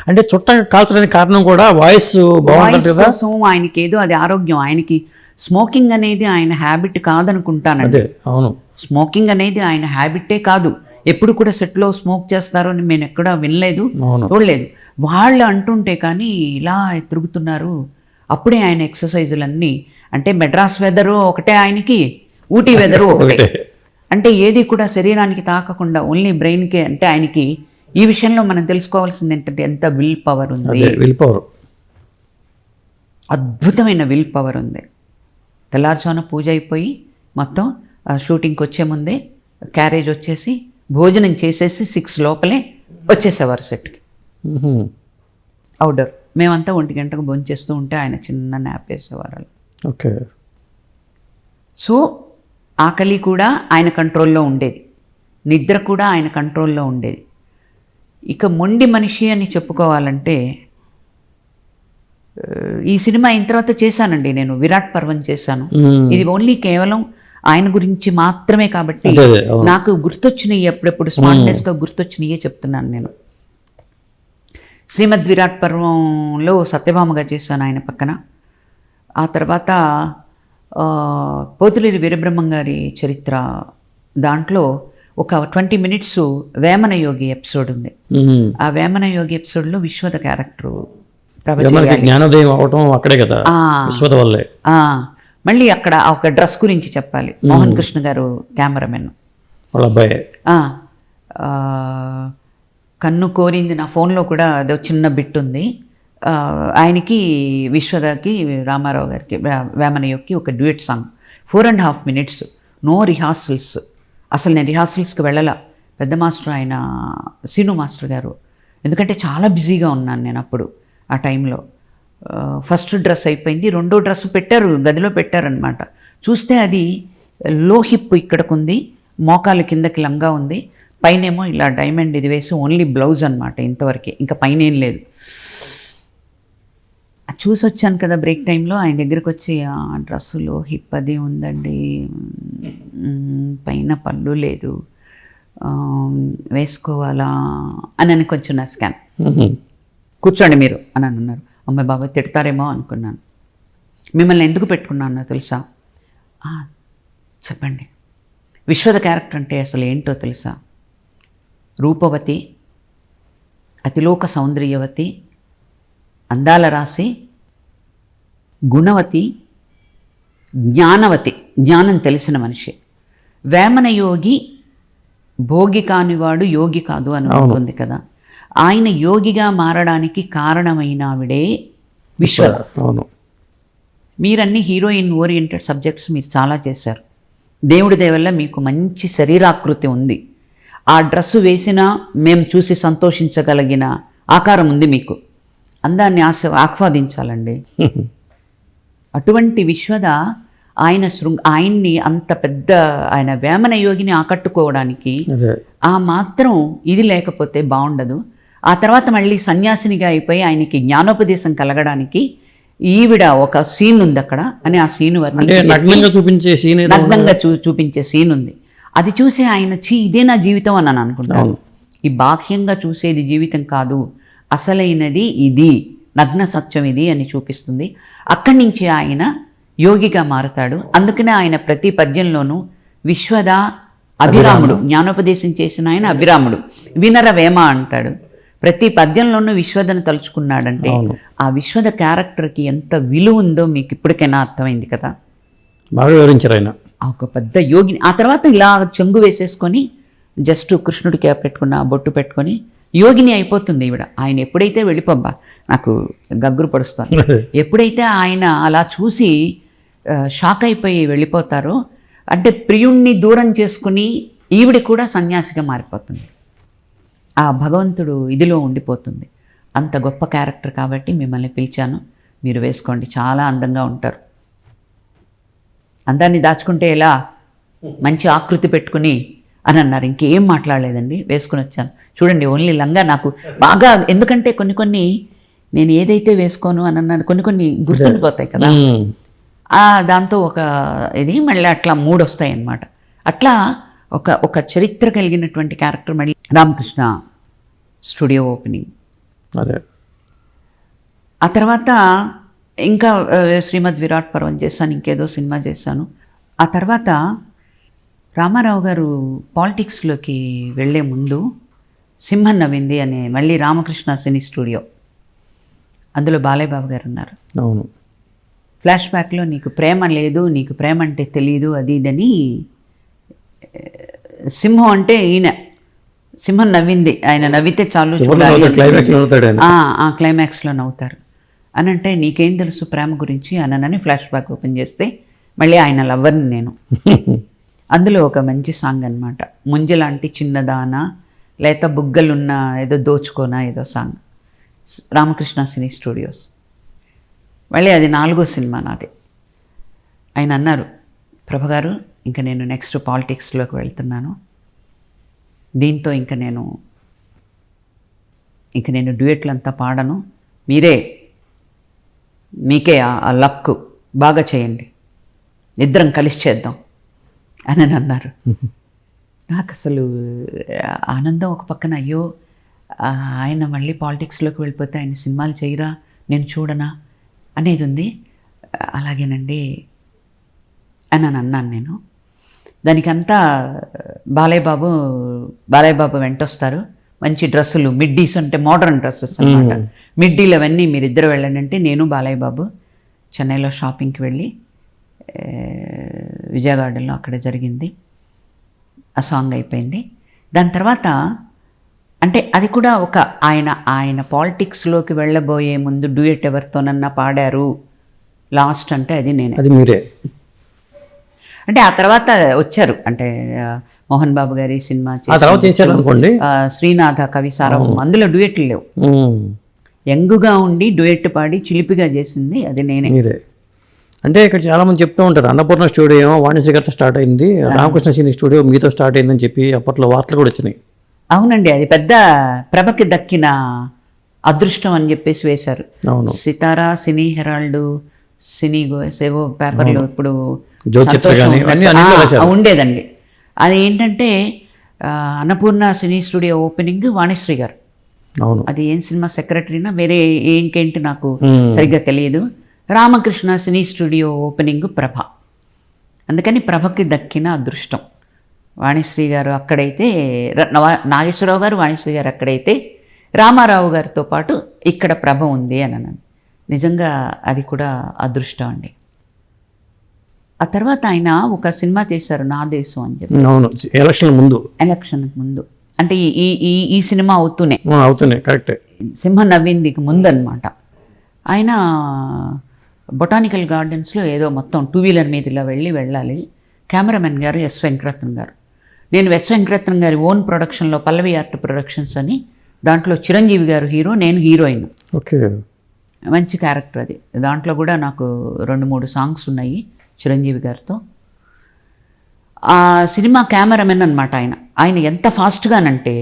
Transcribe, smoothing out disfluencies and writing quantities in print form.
అంటే చుట్ట కాల్చడానికి కారణం కూడా వాయిస్ బాగుంటుంది కదా. కోసం ఆయనకి ఏదో అది ఆరోగ్యం, ఆయనకి స్మోకింగ్ అనేది ఆయన హ్యాబిట్ కాదనుకుంటానండి. అవును, స్మోకింగ్ అనేది ఆయన హ్యాబిటే కాదు. ఎప్పుడు కూడా సెట్లో స్మోక్ చేస్తారు అని నేను ఎక్కడా వినలేదు, చూడలేదు. వాళ్ళు అంటుంటే కానీ ఇలా తిరుగుతున్నారు. అప్పుడే ఆయన ఎక్సర్సైజులన్నీ, అంటే మెడ్రాస్ వెదరు ఒకటే ఆయనకి, ఊటీ వెదరు ఒకటే. అంటే ఏది కూడా శరీరానికి తాకకుండా ఓన్లీ బ్రెయిన్కే. అంటే ఆయనకి ఈ విషయంలో మనం తెలుసుకోవాల్సింది ఏంటంటే ఎంత విల్ పవర్ ఉంది, విల్ పవర్, అద్భుతమైన విల్ పవర్ ఉంది. తెల్లారుజామున పూజ అయిపోయి మొత్తం షూటింగ్కి వచ్చే ముందే క్యారేజ్ వచ్చేసి భోజనం చేసేసి 6 లోపలే వచ్చేసేవారు సెట్కి. అవుట్డోర్ మేమంతా 1 గంటకు భోజనం చేస్తూ ఉంటే ఆయన చిన్న న్యాప్ వేసేవారు. ఓకే. సో ఆకలి కూడా ఆయన కంట్రోల్లో ఉండేది, నిద్ర కూడా ఆయన కంట్రోల్లో ఉండేది. ఇక మొండి మనిషి అని చెప్పుకోవాలంటే ఈ సినిమా అయిన తర్వాత చేశానండి నేను, విరాట్ పర్వం చేశాను. ఇది ఓన్లీ కేవలం ఆయన గురించి మాత్రమే కాబట్టి నాకు గుర్తొచ్చినవి, ఎప్పుడెప్పుడు స్పాంటేస్గా గుర్తొచ్చినయే చెప్తున్నాను నేను. శ్రీమద్ విరాట్ పర్వంలో సత్యభామగా చేశాను ఆయన పక్కన. ఆ తర్వాత పోతులేరి వీరబ్రహ్మం గారి చరిత్ర, దాంట్లో ఒక 20 minutes వేమన యోగి ఎపిసోడ్ ఉంది. ఆ వేమన యోగి ఎపిసోడ్లో విశ్వద క్యారెక్టరు జ్ఞానోదయం అవటం అక్కడే కదా, విశ్వద వల్లే. మళ్ళీ అక్కడ ఒక డ్రెస్ గురించి చెప్పాలి. మోహన్ కృష్ణ గారు కెమెరామెన్, వాళ్ళ అబ్బాయి. కన్ను కోరింది, నా ఫోన్లో కూడా అదో చిన్న బిట్ ఉంది. ఆయనకి విశ్వదకి రామారావు గారికి వేమనయోకి ఒక duet song 4.5 minutes, no rehearsals. అసలు నేను రిహార్సల్స్కి వెళ్ళలా. పెద్ద మాస్టర్ ఆయన సీను మాస్టర్ గారు, ఎందుకంటే చాలా బిజీగా ఉన్నాను నేను అప్పుడు ఆ టైంలో. ఫస్ట్ డ్రెస్ అయిపోయింది, 2వ డ్రెస్ పెట్టారు, గదిలో పెట్టారనమాట. చూస్తే అది లో హిప్ ఇక్కడకుంది, మోకాలు కిందకి లంగా ఉంది, పైనేమో ఇలా డైమండ్ ఇది వేసి ఓన్లీ బ్లౌజ్ అనమాట ఇంతవరకే, ఇంకా పైన ఏం లేదు. చూసి వచ్చాను కదా బ్రేక్ టైంలో, ఆయన దగ్గరికి వచ్చి ఆ డ్రెస్సులో హిప్ అది ఉందండి, పైన పళ్ళు లేదు, వేసుకోవాలా అని కొంచెం నా స్కాన్, కూర్చోండి మీరు అని అన్నారు. అమ్మాయి బాబా తిడతారేమో అనుకున్నాను. మిమ్మల్ని ఎందుకు పెట్టుకున్నానో తెలుసా? చెప్పండి. విశ్వద క్యారెక్టర్ అంటే అసలు ఏంటో తెలుసా? రూపవతి, అతిలోక సౌందర్యవతి, అందాల రాశి, గుణవతి, జ్ఞానవతి, జ్ఞానం తెలిసిన మనిషి. వేమన యోగి భోగి కానివాడు యోగి కాదు అని ఉంటుంది కదా. ఆయన యోగిగా మారడానికి కారణమైన ఆవిడే విశ్వద. మీరన్నీ హీరోయిన్ ఓరియంటెడ్ సబ్జెక్ట్స్ మీరు చాలా చేశారు. దేవుడి దయవల్ల మీకు మంచి శరీరాకృతి ఉంది. ఆ డ్రెస్సు వేసినా మేము చూసి సంతోషించగలిగిన ఆకారం ఉంది మీకు. అందాన్ని ఆస్వాదించాలండి. అటువంటి విశ్వద ఆయన్ని అంత పెద్ద ఆయన వేమన యోగిని ఆకట్టుకోవడానికి ఆ మాత్రం ఇది లేకపోతే బాగుండదు. ఆ తర్వాత మళ్ళీ సన్యాసినిగా అయిపోయి ఆయనకి జ్ఞానోపదేశం కలగడానికి ఈవిడ ఒక సీన్ ఉంది అక్కడ అని ఆ సీన్ నగ్నంగా చూపించే సీన్ ఉంది. అది చూసి ఆయన ఇదే నా జీవితం అని అనుకుంటాను. ఈ బాహ్యంగా చూసేది జీవితం కాదు, అసలైనది ఇది, నగ్న సత్యం ఇది అని చూపిస్తుంది. అక్కడి నుంచి ఆయన యోగిగా మారతాడు. అందుకనే ఆయన ప్రతి పద్యంలోనూ విశ్వద అభిరాముడు, జ్ఞానోపదేశం చేసిన ఆయన అభిరాముడు, వినర వేమ అంటాడు. ప్రతి పద్యంలోనూ విశ్వదను తలుచుకున్నాడంటే ఆ విశ్వద క్యారెక్టర్కి ఎంత విలువ ఉందో మీకు ఇప్పటికైనా అర్థమైంది కదా. బాగా వివరించారు ఆయన. ఒక పెద్ద యోగిని. ఆ తర్వాత ఇలా చెంగు వేసేసుకొని జస్ట్ కృష్ణుడి క్యాప్ పెట్టుకున్న బొట్టు పెట్టుకొని యోగిని అయిపోతుంది ఈవిడ. ఆయన ఎప్పుడైతే వెళ్ళిపోబ్బా నాకు గగ్గురు పడుస్తాను, ఎప్పుడైతే ఆయన అలా చూసి షాక్ అయిపోయి వెళ్ళిపోతారో, అంటే ప్రియుణ్ణి దూరం చేసుకుని ఈవిడ కూడా సన్యాసిగా మారిపోతుంది. ఆ భగవంతుడు ఇదిలో ఉండిపోతుంది. అంత గొప్ప క్యారెక్టర్ కాబట్టి మిమ్మల్ని పిలిచాను, మీరు వేసుకోండి, చాలా అందంగా ఉంటారు. అందాన్ని దాచుకుంటే ఎలా, మంచి ఆకృతి పెట్టుకుని అని అన్నారు. ఇంకేం మాట్లాడలేదండి, వేసుకుని వచ్చాను. చూడండి ఓన్లీ లంగా నాకు బాగా, ఎందుకంటే కొన్ని నేను ఏదైతే వేసుకోను అని అన్నాను కొన్ని గుర్తుండిపోతాయి కదా. దాంతో ఒక ఇది మళ్ళీ అట్లా 3 వస్తాయి అన్నమాట. అట్లా ఒక చరిత్ర కలిగినటువంటి క్యారెక్టర్. మళ్ళీ రామకృష్ణ స్టూడియో ఓపెనింగ్ అదే. ఆ తర్వాత ఇంకా శ్రీమద్ విరాట్ పర్వం చేశాను, ఇంకేదో సినిమా చేశాను. ఆ తర్వాత రామారావు గారు పాలిటిక్స్లోకి వెళ్ళే ముందు సింహం నవ్వింది అనే మళ్ళీ రామకృష్ణ సినీ స్టూడియో, అందులో బాలయ్య బాబు గారు ఉన్నారు. అవును. ఫ్లాష్ బ్యాక్లో నీకు ప్రేమ లేదు, నీకు ప్రేమ అంటే తెలీదు, అది ఇదని. సింహం అంటే ఈయన, సింహం నవ్వింది, ఆయన నవ్వితే చాలు ఆ క్లైమాక్స్లో నవ్వుతారు అని అంటే, నీకేం తెలుసు ప్రేమ గురించి అనని ఫ్లాష్ బ్యాక్ ఓపెన్ చేస్తే మళ్ళీ ఆయన లవ్వర్ని నేను. అందులో ఒక మంచి సాంగ్ అనమాట, ముంజలాంటి చిన్నదాన లేక బుగ్గలున్న ఏదో దోచుకోనా ఏదో సాంగ్, రామకృష్ణ సినీ స్టూడియోస్. మళ్ళీ అది 4వ సినిమా నాది. ఆయన అన్నారు, ప్రభగారు ఇంకా నేను నెక్స్ట్ పాలిటిక్స్లోకి వెళ్తున్నాను, దీంతో ఇంకా నేను డ్యూయెట్లంతా పాడను, మీకే ఆ లక్, బాగా చేయండి, ఇద్దరం కలిసి చేద్దాం అని అన్నారు. నాకు అసలు ఆనందం ఒక పక్కన, అయ్యో ఆయన మళ్ళీ పాలిటిక్స్లోకి వెళ్ళిపోతే ఆయన సినిమాలు చేయరా, నేను చూడనా అనేది ఉంది. అలాగేనండి అని అన్నాను నేను. దానికంతా బాలయ్య బాబు వెంటొస్తారు, మంచి డ్రెస్సులు, మిడ్డీస్ అంటే మోడర్న్ డ్రెస్సెస్ అన్నమాట, మిడ్డీలు అవన్నీ మీరిద్దరు వెళ్ళండి అంటే, నేను బాలయ్య బాబు చెన్నైలో షాపింగ్కి వెళ్ళి విజయ గార్డెన్లో అక్కడ జరిగింది. ఆ సాంగ్ అయిపోయింది. దాని తర్వాత అంటే అది కూడా ఒక ఆయన పాలిటిక్స్లోకి వెళ్ళబోయే ముందు డ్యూయెట్ ఎవరితోనన్నా పాడారు లాస్ట్ అంటే అది నేనే. అది మీరే అంటే ఆ తర్వాత వచ్చారు, అంటే మోహన్ బాబు గారి సినిమా అనుకోండి, శ్రీనాథ కవిసారం, అందులో డ్యూయెట్లు లేవు. యంగుగా ఉండి డ్యూయెట్ పాడి చిలిపిగా చేసింది అది నేనే. మీరే. అంటే ఇక్కడ చాలా మంది చెప్తూ ఉంటారు, అన్నపూర్ణ స్టూడియో వాణిజ్య గారితో స్టార్ట్ అయింది, రామకృష్ణ సినీ స్టూడియో మీతో స్టార్ట్ అయిందని చెప్పి అప్పట్లో వార్తలు కూడా వచ్చినాయి. అవునండి, అది పెద్ద ప్రభకి దక్కిన అదృష్టం అని చెప్పేసి వేశారు. అవును. సితారా, సినీ హెరాల్డ్, సినీ సేవో పేపర్లో ఇప్పుడు ఉండేదండి. అది ఏంటంటే Annapurna cine studio opening Vanisri గారు. అవును. అది ఏం సినిమా సెక్రటరీనా వేరే ఇంకేంటి నాకు సరిగ్గా తెలియదు. రామకృష్ణ సినీ స్టూడియో ఓపెనింగ్ ప్రభ. అందుకని ప్రభకి దక్కిన అదృష్టం. వాణిశ్రీ గారు అక్కడైతే, నాగేశ్వరరావు గారు వాణిశ్రీ గారు అక్కడైతే, రామారావు గారితో పాటు ఇక్కడ ప్రభ ఉంది అని అన్నాను. నిజంగా అది కూడా అదృష్టం అండి. ఆ తర్వాత ఆయన ఒక సినిమా చేశారు, నా దేశం అని చెప్పి. అవును, ఎలక్షన్ ముందు అంటే ఈ సినిమా అవుతూనే కరెక్ట్, సింహం నవ్వింది ముందు అనమాట. ఆయన బొటానికల్ గార్డెన్స్లో ఏదో మొత్తం 2 వీలర్ మీద ఇలా వెళ్ళాలి. కెమెరామెన్ గారు ఎస్ వెంకటరత్నం గారు. నేను ఎస్ వెంకటరత్నం గారి ఓన్ ప్రొడక్షన్లో పల్లవి ఆర్ట్ ప్రొడక్షన్స్ అని, దాంట్లో చిరంజీవి గారు హీరో, నేను హీరోయిన్. ఓకే. మంచి క్యారెక్టర్ అది. దాంట్లో కూడా నాకు 2-3 సాంగ్స్ ఉన్నాయి చిరంజీవి గారితో. ఆ సినిమా కెమెరామెన్ అనమాట ఆయన. ఆయన ఎంత ఫాస్ట్గానంటే